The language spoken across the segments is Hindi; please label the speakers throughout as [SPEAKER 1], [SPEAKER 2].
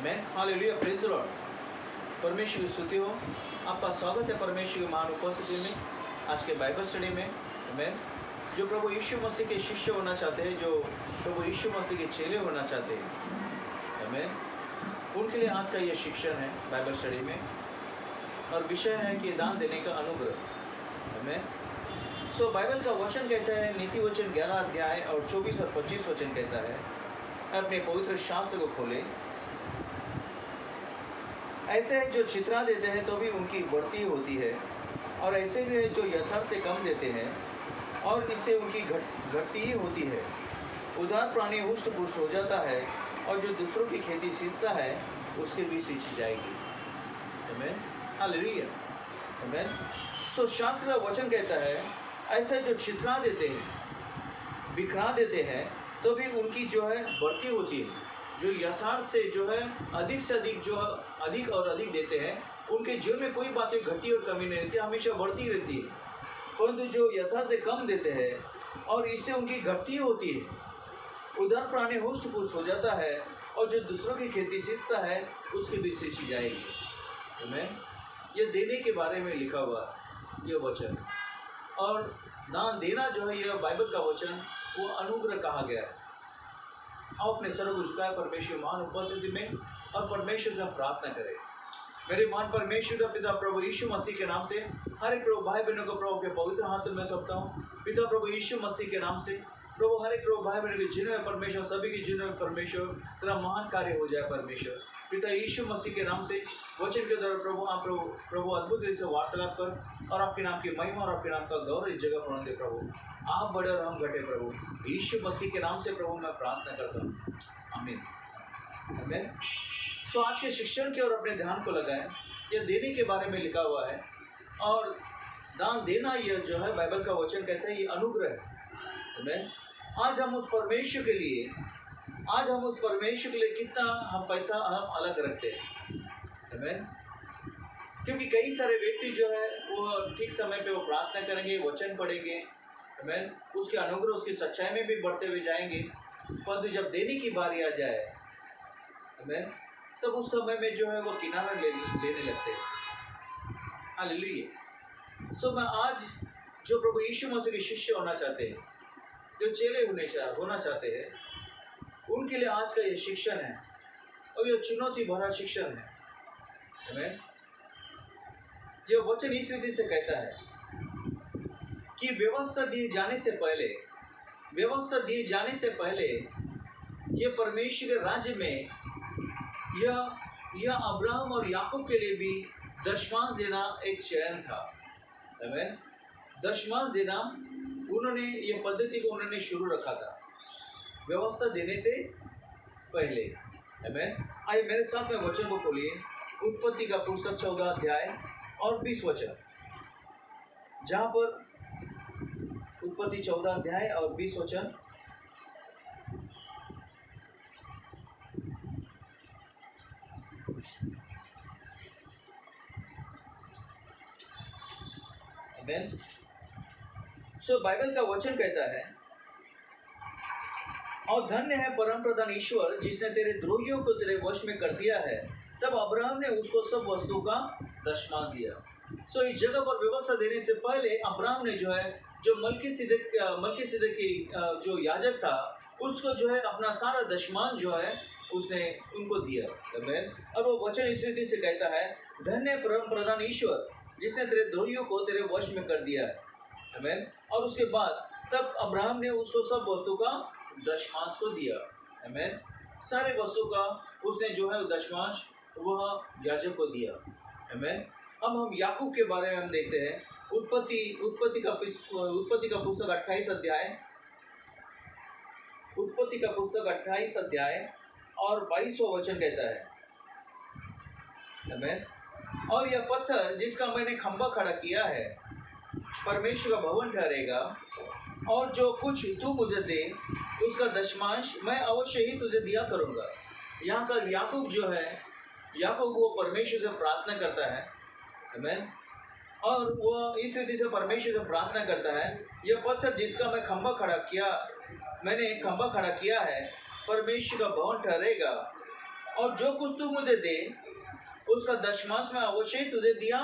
[SPEAKER 1] Amen, hallelujah, praise the Lord. परमेश्वर की स्तुति हो। आपका स्वागत है परमेश्वर की महान उपस्थिति में, आज के बाइबल स्टडी में। आमेन। जो प्रभु यीशु मसीह के शिष्य होना चाहते हैं, जो प्रभु यीशु मसीह के चेले होना चाहते हैं, आमेन, उनके लिए आज का ये शिक्षण है बाइबल स्टडी में, और विषय है कि दान देने का अनुग्रह। आमेन। सो बाइबल का वचन कहता है, नीति वचन 11 अध्याय और 24 और 25 वचन कहता है, अपने पवित्र शास्त्र को खोले। ऐसे है जो छितरा देते हैं तो भी उनकी बढ़ती होती है, और ऐसे भी है जो यथार्थ से कम देते हैं और इससे उनकी घटती ही होती है। उदार प्राणी हुष्ट पुष्ट हो जाता है, और जो दूसरों की खेती सींचता है उसके भी सींची जाएगी। आमेन, हालेलुया, आमेन। सो शास्त्र का वचन कहता है, ऐसे जो छितरा देते हैं, बिखरा देते हैं, तो भी उनकी जो है बढ़ती होती है। जो यथार्थ से जो है अधिक से अधिक जो अधिक और अधिक देते हैं, उनके जीवन में कोई बातें घटी और कमी नहीं रहती, हमेशा बढ़ती रहती है। परंतु जो यथार्थ से कम देते हैं और इससे उनकी घटती होती है। उदार प्राणी हुष्ट पुष्ट हो जाता है, और जो दूसरों की खेती सींचता है उसकी भी सींची जाएगी। आमेन। ये देने के बारे में लिखा हुआ यह वचन, और दान देना जो है यह बाइबल का वचन, वो अनुग्रह कहा गया है। आओ अपने सर को झुकाए परमेश्वर महान उपस्थिति में, और परमेश्वर से प्रार्थना करें। मेरे महान परमेश्वर पिता प्रभु यीशु मसीह के नाम से हर एक प्रभु भाई बहनों को प्रभु के पवित्र हाथों में सौंपता हूँ। पिता प्रभु यीशु मसीह के नाम से प्रभु हर एक प्रभु भाई बहनों के जीवन में परमेश्वर, सभी के जीवन में परमेश्वर तेरा महान कार्य हो जाए। परमेश्वर पिता यीशु मसीह के नाम से वचन के द्वारा प्रभु आप प्रभु अद्भुत रीति से वार्तालाप कर, और आपके नाम की महिमा और आपके नाम का गौरव इस जगह पर दे। प्रभु आप बड़े और हम घटे। प्रभु यीशु मसीह के नाम से प्रभु मैं प्रार्थना करता हूँ, आमीन, आमीन। सो आज के शिक्षण की ओर अपने ध्यान को लगाएं। यह देने के बारे में लिखा हुआ है, और दान देना यह जो है बाइबल का वचन कहता है, ये अनुग्रह है। आमीन। आज हम उस परमेश्वर के लिए कितना हम पैसा हम अलग रखते हैं। आमीन। क्योंकि कई सारे व्यक्ति जो है वो ठीक समय पे वो प्रार्थना करेंगे, वचन पढ़ेंगे, आमीन, उसके अनुग्रह उसकी सच्चाई में भी बढ़ते हुए जाएंगे, परंतु जब देने की बारी आ जाए, आमीन, तब उस समय में जो है वो किनारा लेने लगते हैं। हालेलुया। सो मैं आज जो प्रभु यीशु मसीह के शिष्य होना चाहते हैं, जो चेले होना चाहते हैं, उनके लिए आज का ये शिक्षण है, और यह चुनौती भरा शिक्षण है। आमीन। यह वचन इस रीति से कहता है कि व्यवस्था दिए जाने से पहले यह परमेश्वर के राज्य में यह अब्राहम और याकूब के लिए भी दशमांश देना एक चयन था। आमीन। दशमांश देना उन्होंने ये पद्धति को उन्होंने शुरू रखा था व्यवस्था देने से पहले। आमीन। आइए मेरे साथ में वचन को खोलिए, उत्पत्ति का पुस्तक 14 अध्याय और 20 वचन, जहाँ पर उत्पत्ति 14 अध्याय और 20 वचन। आमीन। सो बाइबल का वचन कहता है, और धन्य है परम प्रधान ईश्वर जिसने तेरे द्रोहियों को तेरे वश में कर दिया है। तब अब्राहम ने उसको सब वस्तु का दशमांश दिया। सो इस जगह पर व्यवस्था देने से पहले अब्राहम ने जो है, जो मलकीसिदक की जो याजक था, उसको जो है अपना सारा दशमांश जो है उसने उनको दिया। और वो वचन इस रीति से कहता है, धन्य परम प्रधान ईश्वर जिसने तेरे द्रोहियों को तेरे वश में कर दिया है। आमीन। और उसके बाद तब अब्राहम ने उसको सब वस्तु का दशमांश को दिया। आमीन। सारे वस्तु का उसने जो है दशमांश वह याजक को दिया। आमीन। अब हम याकूब के बारे में हम देखते हैं। उत्पत्ति का पुस्तक 28 अध्याय और 22वां वचन कहता है, आमीन। और यह पत्थर जिसका मैंने खंभा खड़ा किया है परमेश्वर का भवन ठहरेगा, और जो कुछ तू मुझे दे उसका दशमांश मैं अवश्य ही तुझे दिया करूँगा। यहाँ का याकूब वो परमेश्वर से प्रार्थना करता है। आमीन। और वो इस रीति से परमेश्वर से प्रार्थना करता है, यह पत्थर जिसका मैंने खंभा खड़ा किया है परमेश्वर का भवन ठहरेगा, और जो कुछ तू मुझे दे उसका दशमांश मैं अवश्य ही तुझे दिया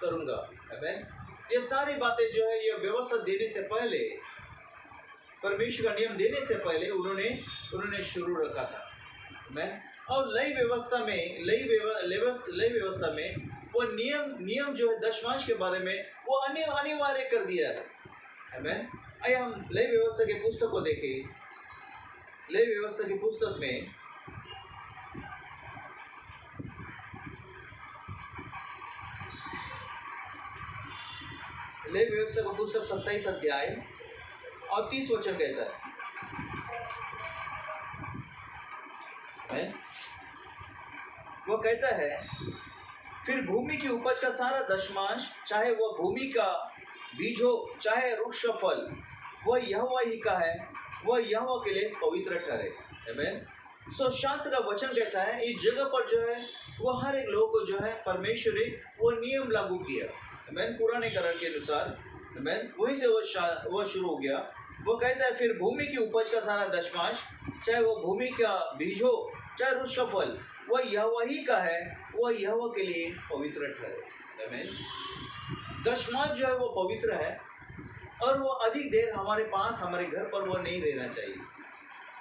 [SPEAKER 1] करूँगा। आमीन। ये सारी बातें जो है, ये व्यवस्था देने से पहले, परमेश्वर का नियम देने से पहले उन्होंने शुरू रखा था। आमीन। और नई व्यवस्था में वो नियम जो है दशमांश के बारे में वो अनिवार्य कर दिया है। आमीन। आइए हम नई व्यवस्था के पुस्तक को देखें। नई व्यवस्था की पुस्तक में नई व्यवस्था का पुस्तक 27 अध्याय और 30 वचन कहता है। वो कहता है, फिर भूमि की उपज का सारा दशमांश, चाहे वह भूमि का बीज हो चाहे वृक्ष फल, वह यहोवा ही का है, वह यहोवा के लिए पवित्र ठहरे। आमीन। सो शास्त्र का वचन कहता है, इस जगह पर जो है वो हर एक लोग को जो है परमेश्वर ने वो नियम लागू किया। आमीन। पुराने करार के अनुसार। आमीन। वहीं से वो शुरू हो गया। वो कहता है, फिर भूमि की उपज का सारा दशमांश, चाहे वो भूमि का बीज हो चाहे वृक्ष का फल, वह यहोवा ही का है, वह यहोवा के लिए पवित्र ठहरे। आमीन। दशमांश जो है वो पवित्र है और वो अधिक देर हमारे पास, हमारे घर पर वो नहीं रहना चाहिए।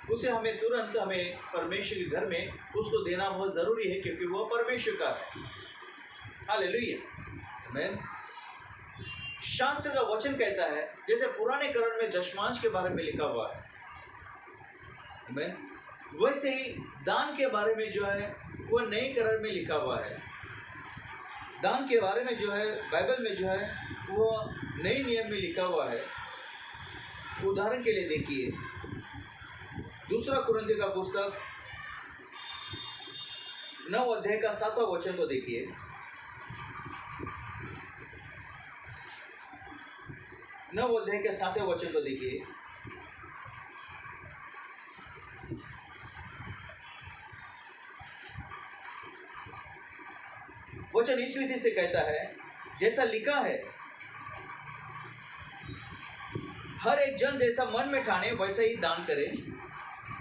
[SPEAKER 1] उसे हमें तुरंत परमेश्वर के घर में उसको देना बहुत ज़रूरी है, क्योंकि वो परमेश्वर का है। हालेलुया। आमीन। शास्त्र का वचन कहता है, जैसे पुराने करार में दशमांश के बारे में लिखा हुआ है, आमीन, वैसे ही दान के बारे में जो है वो नए करार में लिखा हुआ है। दान के बारे में जो है बाइबल में जो है वो नए नियम में लिखा हुआ है। उदाहरण के लिए देखिए, दूसरा कुरिन्थियों का पुस्तक 9 अध्याय का 7वां वचन को देखिए। नौ अध्याय के 7वें वचन को देखिए। वचन इस रीति से कहता है, जैसा लिखा है, हर एक जन जैसा मन में ठाने वैसा ही दान करे।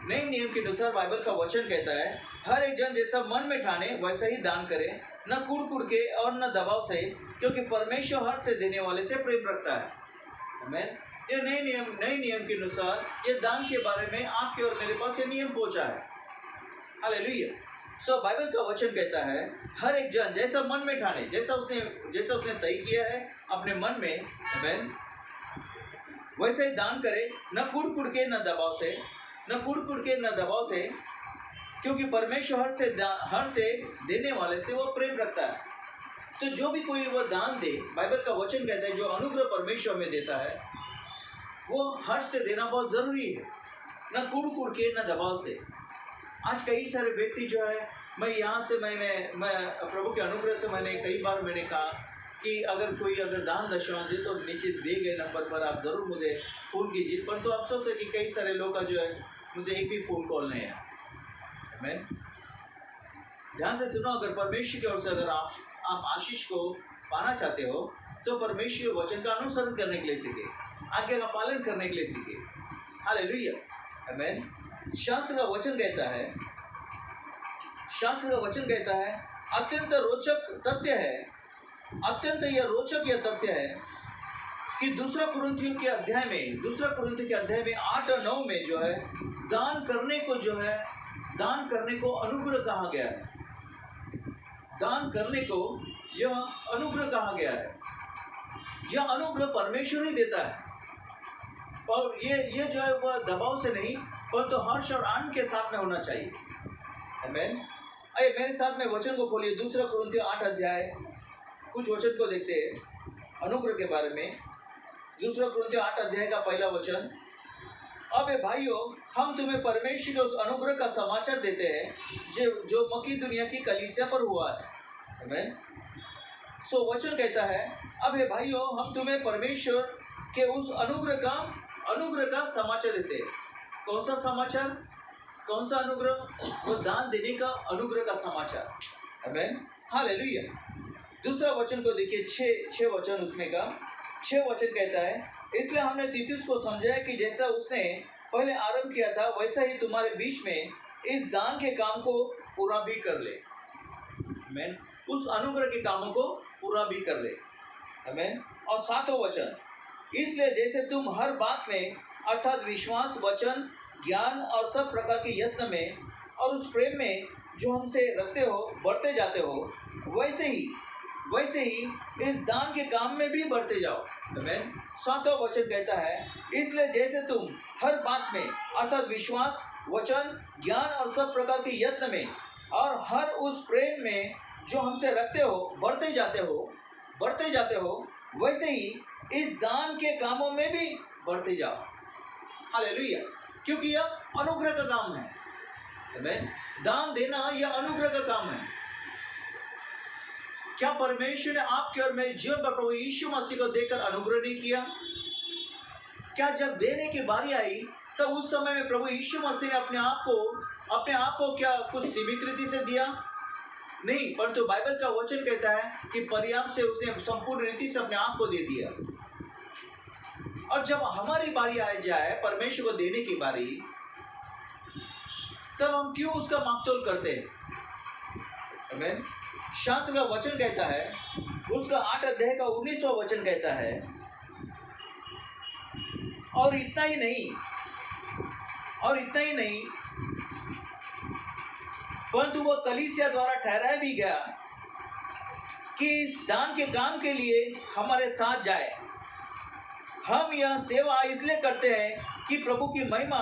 [SPEAKER 1] नए नियम के अनुसार बाइबल का वचन कहता है, हर एक जन जैसा मन में ठाने वैसा ही दान करे, न कुड़ के और न दबाव से, क्योंकि परमेश्वर हर से देने वाले से प्रेम रखता है। आमीन। ये नए नियम के अनुसार ये दान के बारे में आपके और मेरे पास ये नियम पहुंचा है। हालेलुया। सो बाइबल का वचन कहता है, हर एक जन जैसा मन में ठाने, जैसा उसने तय किया है अपने मन में, आमीन, वैसे ही दान करे, न कुड़ के न दबाव से, न कुड़ के न दबाव से, क्योंकि परमेश्वर हर से देने वाले से वो प्रेम रखता है। तो जो भी कोई वो दान दे, बाइबल का वचन कहता है, जो अनुग्रह परमेश्वर में देता है वो हर्ष से देना बहुत ज़रूरी है, न कुड़ के न दबाव से। आज कई सारे व्यक्ति जो है, मैं प्रभु के अनुग्रह से कई बार मैंने कहा कि अगर दान दशमांश दे तो नीचे दिए गए नंबर पर आप ज़रूर मुझे फ़ोन कीजिए। पर तो अफसोस है कि कई सारे लोग का जो है मुझे एक भी फ़ोन कॉल नहीं है। मैं ध्यान से सुनो, अगर परमेश्वर की ओर से अगर आप आशीष को पाना चाहते हो तो परमेश्वर वचन का अनुसरण करने के लिए सीखे, आज्ञा का पालन करने के लिए सीखे। हालेलुया। आमीन। शास्त्र का वचन कहता है, अत्यंत रोचक यह तथ्य है कि दूसरा कुरिन्थियों के अध्याय में 8 और 9 में जो है दान करने को अनुग्रह कहा गया है। दान करने को यह अनुग्रह कहा गया है। यह अनुग्रह परमेश्वर ही देता है, और ये जो है वह दबाव से नहीं, परंतु हर्ष और आनंद के साथ में होना चाहिए। आमीन। आइए मेरे साथ में वचन को खोलिए, दूसरा कुरिन्थियों 8 अध्याय, कुछ वचन को देखते हैं अनुग्रह के बारे में। दूसरा कुरिन्थियों 8 अध्याय का पहला वचन, अब भाइयों, हम तुम्हें परमेश्वर के उस अनुग्रह का समाचार देते हैं जो मकीदुनिया की कलीसिया पर हुआ है। आमीन। सो वचन कहता है, अब भाइयों, हम तुम्हें परमेश्वर के उस अनुग्रह का समाचार देते हैं। कौन सा समाचार, कौन सा अनुग्रह? वो दान देने का अनुग्रह का समाचार। आमीन। हालेलुया। दूसरा वचन को देखिए, 6 वचन उसमें का 6 वचन कहता है, इसलिए हमने तीतुस को समझाया कि जैसा उसने पहले आरंभ किया था वैसा ही तुम्हारे बीच में इस दान के काम को पूरा भी कर ले। आमीन। उस अनुग्रह के कामों को पूरा भी कर ले। आमीन। और 7वां वचन, इसलिए जैसे तुम हर बात में अर्थात विश्वास, वचन, ज्ञान और सब प्रकार के यत्न में और उस प्रेम में जो हमसे रखते हो बढ़ते जाते हो, वैसे ही इस दान के काम में भी बढ़ते जाओ। आमीन। 7वां वचन कहता है, इसलिए जैसे तुम हर बात में अर्थात विश्वास, वचन, ज्ञान और सब प्रकार के यत्न में और हर उस प्रेम में जो हमसे रखते हो बढ़ते जाते हो, वैसे ही इस दान के कामों में भी बढ़ते जाओ। हालेलुया। क्योंकि यह अनुग्रह का काम है। आमीन। दान देना यह अनुग्रह का काम है। क्या परमेश्वर ने आपके और मेरे जीवन पर प्रभु यीशु मसीह को देकर अनुग्रह नहीं किया? क्या जब देने की बारी आई तब उस समय में प्रभु यीशु मसीह ने अपने आप को क्या कुछ सीमित रीति से दिया? नहीं, परंतु बाइबल का वचन कहता है कि पर्याप्त से उसने संपूर्ण रीति से अपने आप को दे दिया। और जब हमारी बारी आ जाए परमेश्वर को देने की बारी, तब हम क्यों उसका मापतोल करते हैं? आमीन। शास्त्र का वचन कहता है, उसका 8 अध्याय का 19वां वचन कहता है, और इतना ही नहीं परंतु वह कलीसिया द्वारा ठहराया भी गया कि इस दान के काम के लिए हमारे साथ जाए। हम यह सेवा इसलिए करते हैं कि प्रभु की महिमा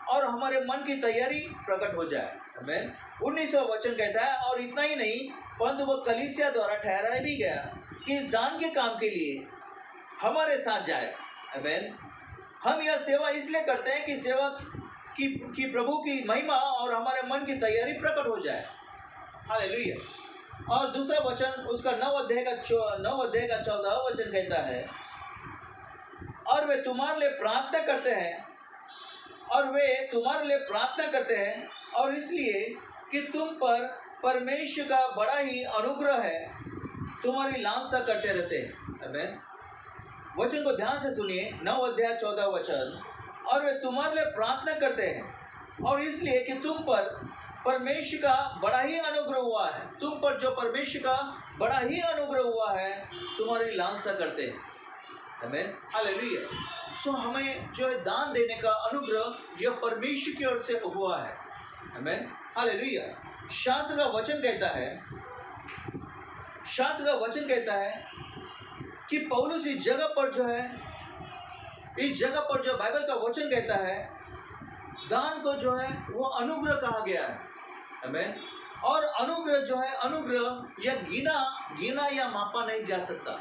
[SPEAKER 1] और हमारे मन की तैयारी प्रकट हो जाए। आमीन। 19वां वचन कहता है, और इतना ही नहीं परंतु वह कलीसिया द्वारा ठहराया भी गया कि इस दान के काम के लिए हमारे साथ जाए। आमीन। हम यह सेवा इसलिए करते हैं कि सेवा कि प्रभु की महिमा और हमारे मन की तैयारी प्रकट हो जाए। हालेलुया। और दूसरा वचन उसका 9 अध्याय का 14वां वचन कहता है, और वे तुम्हारे लिए प्रार्थना करते हैं और इसलिए कि तुम पर परमेश्वर का बड़ा ही अनुग्रह है, तुम्हारी लालसा करते रहते हैं। आमीन। वचन को ध्यान से सुनिए। 9 अध्याय 14 वचन, और वे तुम्हारे लिए प्रार्थना करते हैं और इसलिए कि तुम पर परमेश्वर का बड़ा ही अनुग्रह हुआ है। तुम पर जो परमेश्वर का बड़ा ही अनुग्रह हुआ है, तुम्हारी लालसा करते हैं। आमीन। हालेलुया। सो हमें जो है दान देने का अनुग्रह यह परमेश्वर की ओर से हुआ है। आमीन। हालेलुया। शास्त्र का वचन कहता है कि पौलुस इस जगह पर जो बाइबल का वचन कहता है, दान को जो है वो अनुग्रह कहा गया है। आमीन। और अनुग्रह यह गिना या मापा नहीं जा सकता।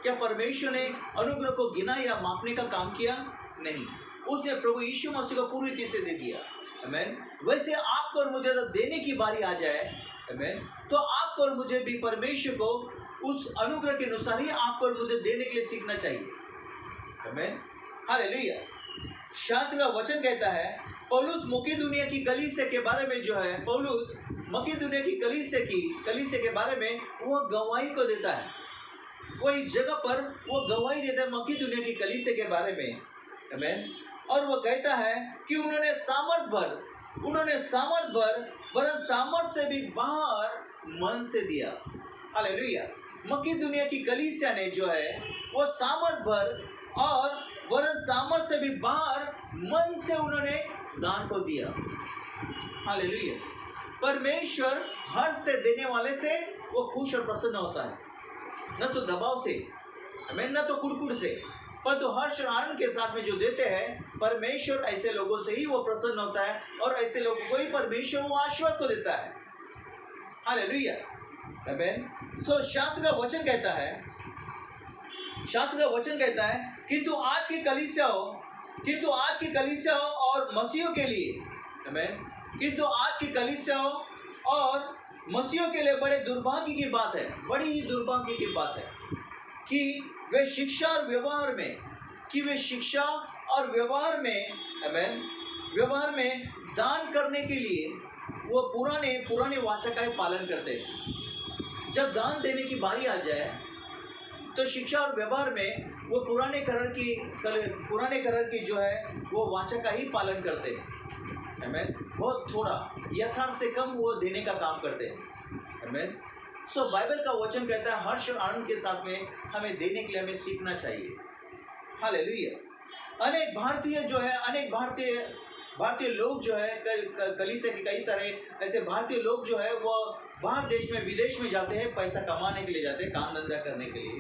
[SPEAKER 1] क्या परमेश्वर ने अनुग्रह को गिना या मापने का काम किया? नहीं, उसने प्रभु यीशु मसीह को पूरी रीति से दे दिया। आमीन। वैसे आपको और मुझे जब देने की बारी आ जाए, आमीन, तो आपको और मुझे भी परमेश्वर को उस अनुग्रह के अनुसार ही आपको और मुझे देने के लिए सीखना चाहिए। आमीन। हालेलुया। शास्त्र का वचन कहता है, पौलुस मकिदुनिया की कलीसिया के बारे में जो है, पौलुस मकिदुनिया की कलीसिया के बारे में वो गवाही को देता है। वो इस जगह पर वो गवाही देता है मकिदुनिया की कलीसिया के बारे में। आमीन। और वो कहता है कि उन्होंने सामर्थ भर वरन सामर्थ से भी बाहर मन से दिया। हालेलुया। मकिदुनिया की कलीसिया ने जो है वो सामर्थ भर और वरन सामर्थ से भी बाहर मन से उन्होंने दान को दिया। हालेलुया। परमेश्वर हर्ष से देने वाले से वो खुश और प्रसन्न होता है, न तो दबाव से, न तो कुड़कुड़ से, पर तो हर्ष और आनंद के साथ में जो देते हैं परमेश्वर, ऐसे लोगों से ही वो प्रसन्न होता है और ऐसे लोगों को ही परमेश्वर वो आशीर्वाद को देता है। हालेलुया। आमीन। सो शास्त्र का वचन कहता है किंतु आज की कलीसिया हो और मसीहों के लिए, आमीन, किंतु आज की कलीसिया हो और मसीहों के लिए बड़ी ही दुर्भाग्य की बात है कि वे शिक्षा और व्यवहार में आमीन, व्यवहार में दान करने के लिए वो पुराने वाचा का ही पालन करते हैं। जब दान देने की बारी आ जाए तो शिक्षा और व्यवहार में वो पुराने करार की जो है वो वाचा का ही पालन करते हैं। आमेन, बहुत थोड़ा, यथार्थ से कम वो देने का काम करते हैं। आमेन। सो बाइबल का वचन कहता है हर्ष और आनंद के साथ में हमें देने के लिए हमें सीखना चाहिए। हालेलुया। अनेक भारतीय जो है, अनेक भारतीय लोग जो है, कलीसिया के कई सारे ऐसे भारतीय लोग जो है वो बाहर देश में, विदेश में जाते हैं, पैसा कमाने के लिए जाते हैं, काम धंधा करने के लिए।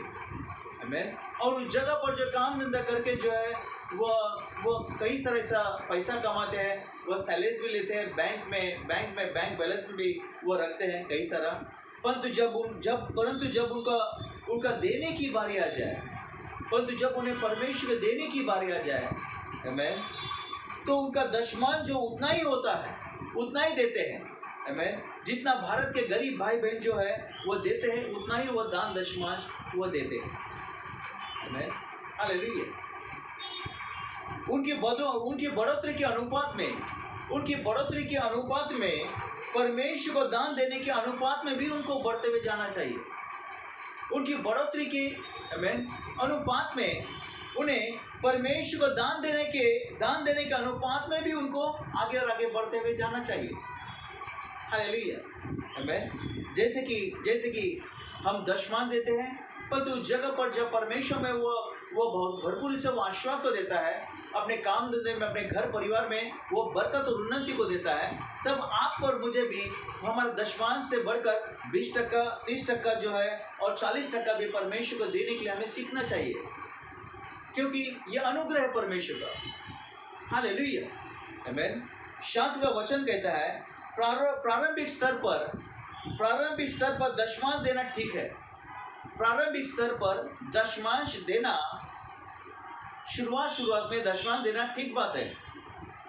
[SPEAKER 1] आमेन। और उस जगह पर जो काम धंधा करके जो है वो कई सारे ऐसा पैसा कमाते हैं, वो सैलरीज भी लेते हैं, बैंक बैलेंस भी वो रखते हैं कई सारा। परंतु जब उनका देने की बारी आ जाए, परंतु जब उन्हें परमेश्वर को देने की बारी आ जाए, आमेन, तो उनका दशमांश जो उतना ही होता है, उतना ही देते हैं। आमेन। जितना भारत के गरीब भाई बहन जो है वो देते हैं, उतना ही वो दान दशमांश वो देते हैं। आमेन। हालेलुया। उनकी बढ़ोतरी के अनुपात में परमेश्वर को दान देने के अनुपात में भी उनको बढ़ते हुए जाना चाहिए। उनकी बढ़ोतरी के आमेन अनुपात में उन्हें परमेश्वर को दान देने के अनुपात में भी उनको आगे और आगे बढ़ते हुए जाना चाहिए। हालेलुया। आमेन। जैसे कि हम दशमांश देते हैं, पर उस जगह पर जब परमेश्वर में वो भरपूरी से वो आशीर्वाद को देता है, अपने काम धंधे में, अपने घर परिवार में वो बरकत और उन्नति को देता है, तब आपको और मुझे भी हमारे दशमांश से बढ़कर 20%, 30% जो है और 40% भी परमेश्वर को देने के लिए हमें सीखना चाहिए, क्योंकि ये अनुग्रह है परमेश्वर का। हालेलुया। आमेन। शास्त्र का वचन कहता है प्रारंभिक स्तर पर दशमांश देना ठीक है। प्रारंभिक स्तर पर दशमांश देना, शुरुआत में दशमांश देना ठीक बात है।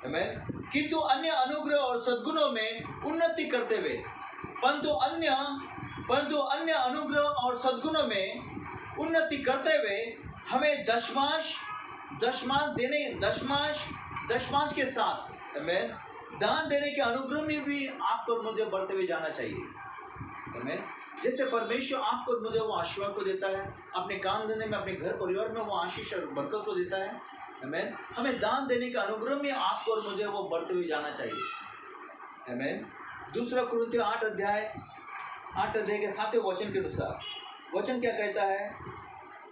[SPEAKER 1] आमेन। किंतु अन्य अनुग्रह और सद्गुणों में उन्नति करते हुए, परंतु अन्य अनुग्रह और सद्गुणों में उन्नति करते हुए हमें दशमांश के साथ, आमेन, दान देने के अनुग्रह में भी आपको और मुझे बढ़ते हुए जाना चाहिए। आमेन। जैसे परमेश्वर आपको और मुझे वो आशीर्वाद को देता है, अपने काम धंधे में, अपने घर परिवार में वो आशीष और बरकत को देता है। आमेन। हमें दान देने के अनुग्रह में आपको और मुझे वो बढ़ते हुए जाना चाहिए। आमेन। 2 कुरिन्थियों 8 अध्याय के 7वें वचन के अनुसार वचन क्या कहता है?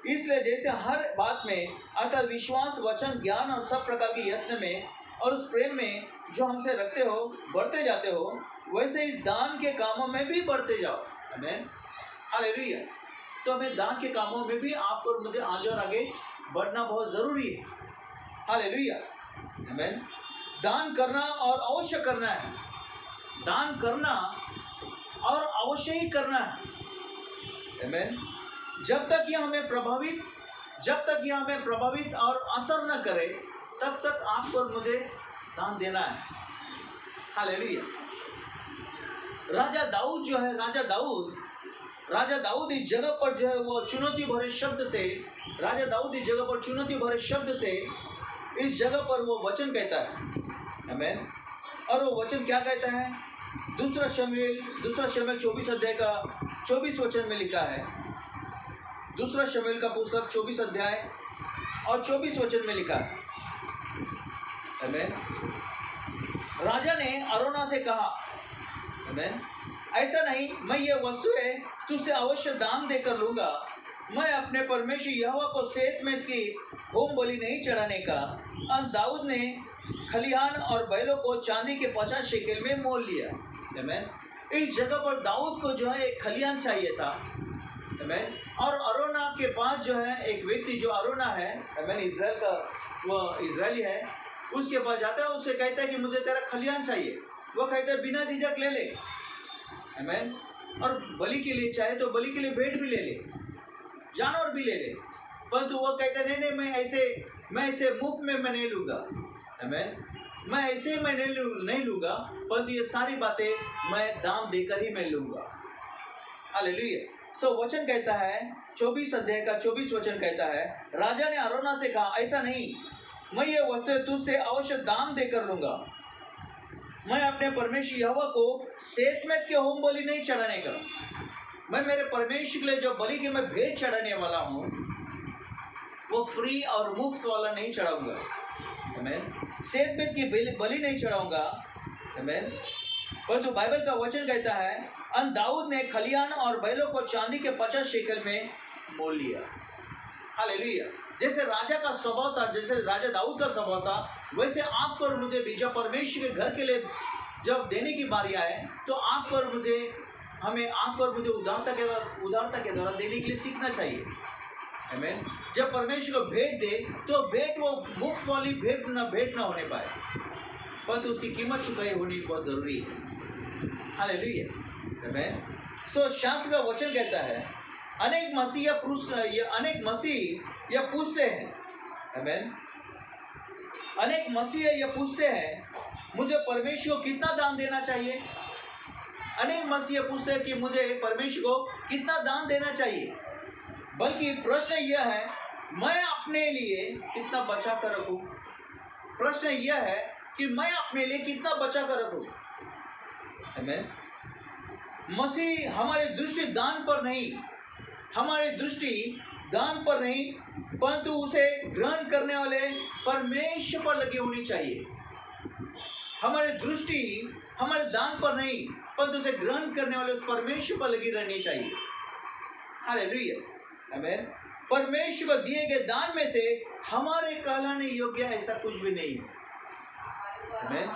[SPEAKER 1] इसलिए जैसे हर बात में अर्थात विश्वास, वचन, ज्ञान और सब प्रकार के यत्न में और उस प्रेम में जो हमसे रखते हो बढ़ते जाते हो, वैसे इस दान के कामों में भी बढ़ते जाओ। आमेन। हालेलुया। तो हमें दान के कामों में भी आपको और मुझे आगे और आगे बढ़ना बहुत ज़रूरी है। हालेलुया। आमेन। दान करना और अवश्य करना है। दान करना और अवश्य ही करना है। आमेन। जब तक यह हमें प्रभावित और असर न करे, तब तक आपको और मुझे दान देना है। हालेलुया। राजा दाऊद इस जगह पर जो है वो चुनौती भरे शब्द से इस जगह पर वो वचन कहता है। आमेन। और वो वचन क्या कहता है? 2 शमूएल 24 अध्याय का 24 वचन में लिखा है। 2 शमूएल का पुस्तक 24 अध्याय और 24 वचन में लिखा है। आमेन। राजा ने अरोना से कहा, आमेन, ऐसा नहीं, मैं ये वस्तुएं तुझसे अवश्य दाम देकर लूँगा। मैं अपने परमेश्वर यहोवा को सेतमेत की होम बलि नहीं चढ़ाने का। और दाऊद ने खलिहान और बैलों को चांदी के 50 शेकेल में मोल लिया। आमेन। इस जगह पर दाऊद को जो है एक खलिहान चाहिए था। आमेन। और अरोना के पास जो है एक व्यक्ति जो अरोना है, आमेन, इजराइल का वो इजरायली है, उसके पास जाता है, उससे कहता है कि मुझे तेरा खलिहान चाहिए। वो कहता है बिना झिझक ले ले। आमेन। और बलि के लिए चाहे तो बलि के लिए भेंट भी ले ले, जानवर भी ले ले, परंतु वो कहता है नहीं, मैं ऐसे मुफ्त में मैं नहीं लूँगा। आमेन। मैं ऐसे मैं नहीं लूँगा, परंतु ये सारी बातें मैं दाम देकर ही मैं लूँगा। हालेलुया। सो वचन कहता है 24 अध्याय का 24 वचन कहता है, राजा ने अरोना से कहा, ऐसा नहीं, मैं ये वस्तु तुझसे अवश्य दाम देकर लूँगा। मैं अपने परमेश्वर यहोवा को सेतमेत के होम बलि नहीं चढ़ाने का। मैं मेरे परमेश्वर के लिए जो बलि की मैं भेंट चढ़ाने वाला हूँ, वो फ्री और मुफ्त वाला नहीं चढ़ाऊँगा। आमेन। सेत की बलि नहीं चढ़ाऊंगा, आमेन। परंतु बाइबल का वचन कहता है अन दाऊद ने खलियान और बैलों को चांदी के 50 शेकल में मोल लिया। हालेलुया। जैसे राजा का स्वभाव था, जैसे राजा दाऊद का स्वभाव था, वैसे आपको और मुझे भी जब परमेश्वर के घर के लिए जब देने की बारी आए तो आपको और मुझे उदारता के द्वारा देने के लिए सीखना चाहिए। आमीन। जब परमेश्वर को भेंट दे तो भेंट वो मुफ्त वाली भेंट ना होने पाए, परंतु उसकी कीमत चुकाई होनी बहुत जरूरी है। हालेलुया। आमीन। सो शास्त्र का वचन कहता है अनेक मसीह या पूछते हैं, आमीन। अनेक मसीह या पूछते हैं मुझे परमेश्वर को कितना दान देना चाहिए। अनेक मसीह पूछते हैं कि मुझे परमेश्वर को कितना दान देना चाहिए, बल्कि प्रश्न यह है मैं अपने लिए कितना बचा कर रखूं। प्रश्न यह है कि मैं अपने लिए कितना बचा कर रखूं। आमीन। मसीह हमारी दृष्टि दान पर नहीं परंतु उसे ग्रहण करने वाले परमेश्वर पर लगी होनी चाहिए। हमारी दृष्टि हमारे दान पर नहीं परंतु उसे ग्रहण करने वाले उस परमेश्वर पर लगी रहनी चाहिए। हालेलुया। आमीन। परमेश्वर को दिए गए दान में से हमारे कहलाने योग्य ऐसा कुछ भी नहीं है। आमीन।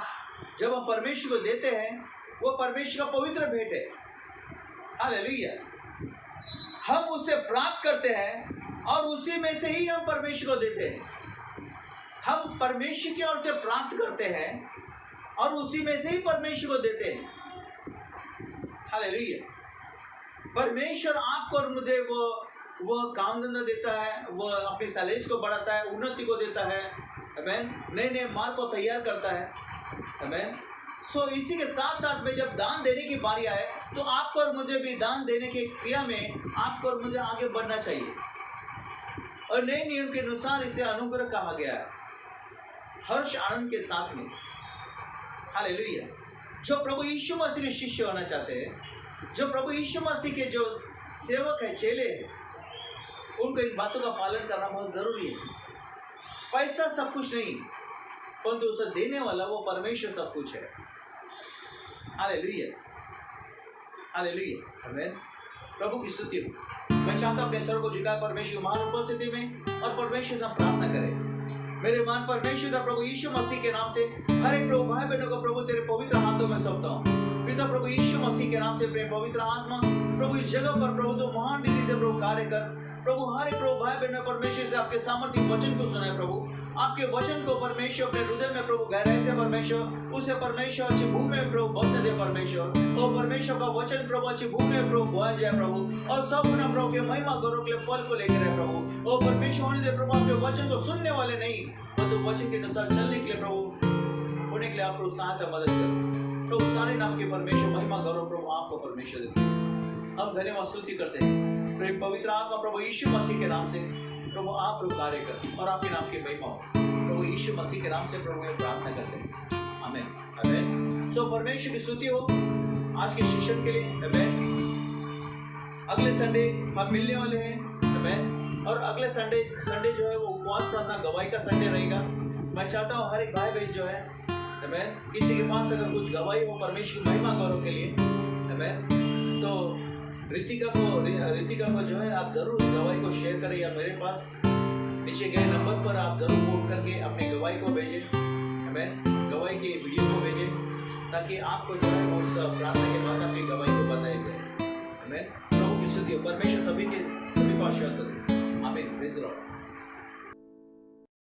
[SPEAKER 1] जब हम परमेश्वर को देते हैं वो परमेश्वर का पवित्र भेंट है। हालेलुया। हम उससे प्राप्त करते हैं और उसी में से ही हम परमेश्वर को देते हैं। हम परमेश्वर की ओर से प्राप्त करते हैं और उसी में से ही परमेश्वर को देते हैं। हालेलुया। परमेश्वर आपको और मुझे वो काम धंधा देता है, वो अपनी सैलरी को बढ़ाता है, उन्नति को देता है। आमीन। नए मार्ग को तैयार करता है। आमीन। सो इसी के साथ साथ में जब दान देने की बारी आए तो आपको और मुझे भी दान देने की क्रिया में आपको और मुझे आगे बढ़ना चाहिए। और नए नियम के अनुसार इसे अनुग्रह कहा गया है, हर्ष आनंद के साथ में। हालेलुया। जो प्रभु यीशु मसीह के शिष्य होना चाहते हैं, जो प्रभु यीशु मसीह के जो सेवक है, चेले हैं, उनको इन बातों का पालन करना बहुत जरूरी है। पैसा सब कुछ नहीं परंतु उसे देने वाला वो परमेश्वर सब कुछ है। हालेलुया। हालेलुया। आमीन। प्रभु की स्तुति हो। मैं चाहता हूं अपने सर को झुकाए परमेश्वर की महान उपस्थिति में और परमेश्वर से हम प्रार्थना करें। मेरे मान परमेश्वर का प्रभु यीशु मसीह के नाम से हर एक प्रभु भाई बहनों को प्रभु तेरे पवित्र हाथों में सौंपता हूं। पिता प्रभु यीशु मसीह के नाम से प्रेम पवित्र आत्मा प्रभु इस जगह पर प्रभु तो महान रीति से प्रभु कार्य कर। प्रभु हर एक प्रभु भाई बहनों परमेश्वर से आपके सामर्थ्य वचन को सुने। प्रभु आपके वचन को परमेश्वर अपने हृदय में प्रभु गहराई से परमेश्वर उसे परमेश्वर अच्छी भूमि में प्रभु बसने दे परमेश्वर। और परमेश्वर का वचन प्रभु अच्छी भूमि में प्रभु बोया जाए प्रभु, और सब गुना प्रभु के महिमा गौरव के लिए फल को लेकर है प्रभु। और परमेश्वर होने दे प्रभु आपके वचन को सुनने वाले नहीं परंतु वचन के अनुसार चलने के लिए प्रभु होने के लिए आप प्रभु सहायता मदद करो प्रभु। सारे नाम के परमेश्वर महिमा गौरव प्रभु आपको परमेश्वर देते हैं। हम धन्यवाद स्तुति करते हैं प्रेम पवित्र आत्मा प्रभु यीशु मसीह के नाम से प्रभु आप प्रभु कार्य कर और आपके नाम की महिमा हो। प्रभु यीशु मसीह के नाम से प्रभु ये प्रार्थना करते हैं। आमीन। आमीन। सो परमेश्वर की स्तुति हो आज के शिक्षण के लिए। आमीन। अगले संडे हम मिलने वाले हैं। आमीन। और अगले संडे जो है वो उपवास प्रार्थना गवाही का संडे रहेगा। मैं चाहता हूँ हर एक भाई बहन जो है, आमीन, किसी के पास अगर कुछ गवाही हो परमेश्वर की महिमा गौरव के लिए, आमीन, तो रितिका को जो है आप जरूर उस गवाही को शेयर करें या मेरे पास नीचे गए नंबर पर आप जरूर फोन करके अपनी गवाही को भेजें। आमीन। गवाही के वीडियो को भेजें ताकि आपको जो है उस प्रार्थना के बाद आपकी गवाही को बताया जाए। आमीन। प्रभु की स्तुति हो। परमेश्वर सभी को आशीर्वाद दे। आमीन। Praise the Lord.